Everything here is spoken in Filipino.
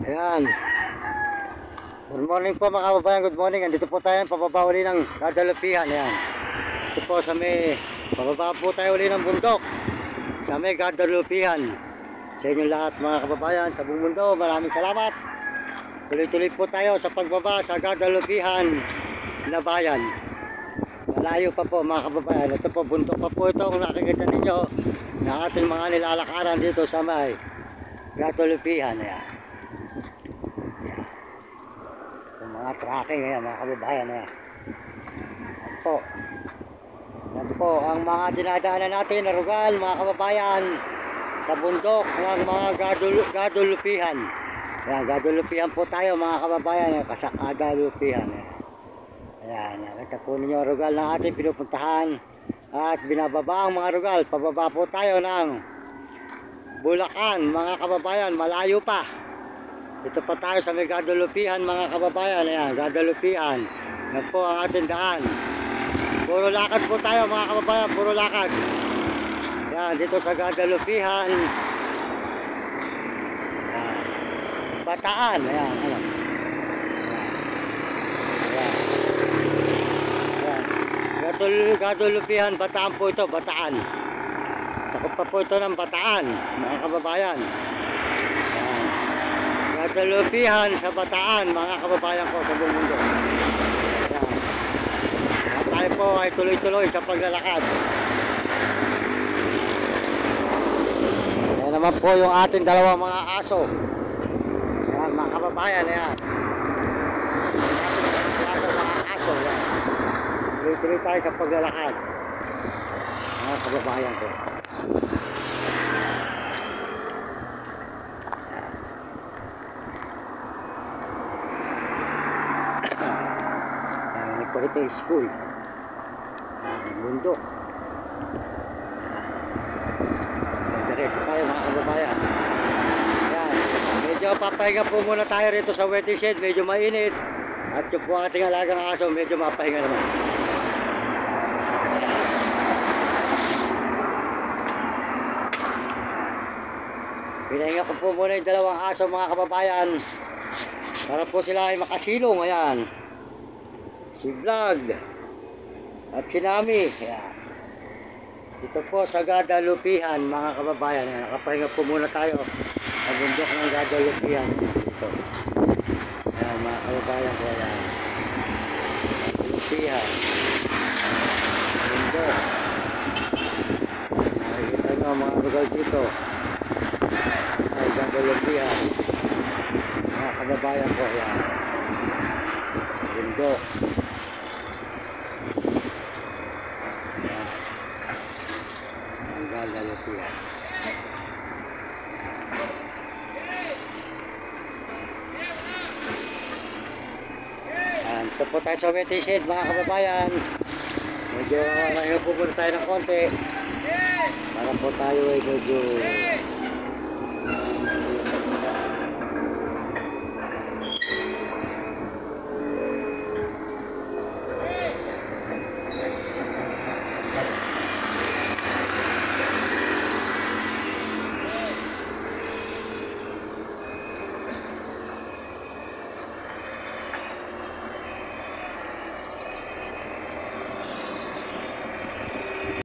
Ayan. Good morning po mga kababayan, good morning. Andito po tayo, pababa uli ng Gadalupihan. Ayan. Ito po sa may, pababa po tayo uli ng bundok sa may Gadalupihan. Sa inyo lahat mga kababayan sa buong mundo, maraming salamat. Tuloy-tuloy po tayo sa pagbaba sa Gadalupihan na bayan. Malayo pa po mga kababayan. Ito po, bundok pa po ito kung nakikita ninyo na ating mga nilalakaran dito sa may Gadalupihan. Ayan. Mga tracking ayan mga kababayan ayan. Yan po ang mga dinadaanan natin na rugal mga kababayan sa bundok ng mga Gadalupihan. Ayan, Gadalupihan po tayo mga kababayan, Gadalupihan ayan. Nakita po ninyo rugal na ating pinupuntahan at binababa ang mga rugal. Pababa po tayo ng Bulacan mga kababayan, malayo pa. Ito pa tayo sa may Gadalupihan mga kababayan. Ayan, Gadalupihan. Yan po ang ating daan. Puro lakad po tayo mga kababayan, puro lakad. Ayan, dito sa Gadalupihan. Ayan. Bataan. Ayan, ayan. Ayan. Gadalupihan, Bataan po ito, Bataan. Sakop pa po ito ng Bataan mga kababayan. Gadalupihan sa Bataan mga kababayan ko sa buong mundo. At tayo po ay tuloy-tuloy sa paglalakad. Ayan naman po yung ating dalawang mga aso. Ayan mga kababayan. Ayan. Mga aso. Ayan. Tuloy-tuloy tayo sa paglalakad mga kababayan ko. Ito yung school bundok. Diretso tayo mga kababayan. Ayan. Medyo papahinga po muna tayo rito sa waiting shed. Medyo mainit. At yung po ating alagang aso medyo mapahinga naman. Pinahinga ko po muna yung dalawang aso mga kababayan para po sila ay makasilong. Ayan, si Vlog at si Nami. Ayan. Ito po sa Gadalupihan mga kababayan. Ayan. Nakapahinga po muna tayo sa bundok ng Gadalupihan. Ito. Ayan mga kababayan ko. Ayan. Gadalupihan. Bundok. Nakikita nyo mga lugar dito. Ay Gadalupihan. Mga kababayan ko. Ayan. Bundok. Gadalupihan. Ito po tayo sa waiting shed mga kababayan. Medyo nahiyo po muna tayo ng konti para po tayo ay medyo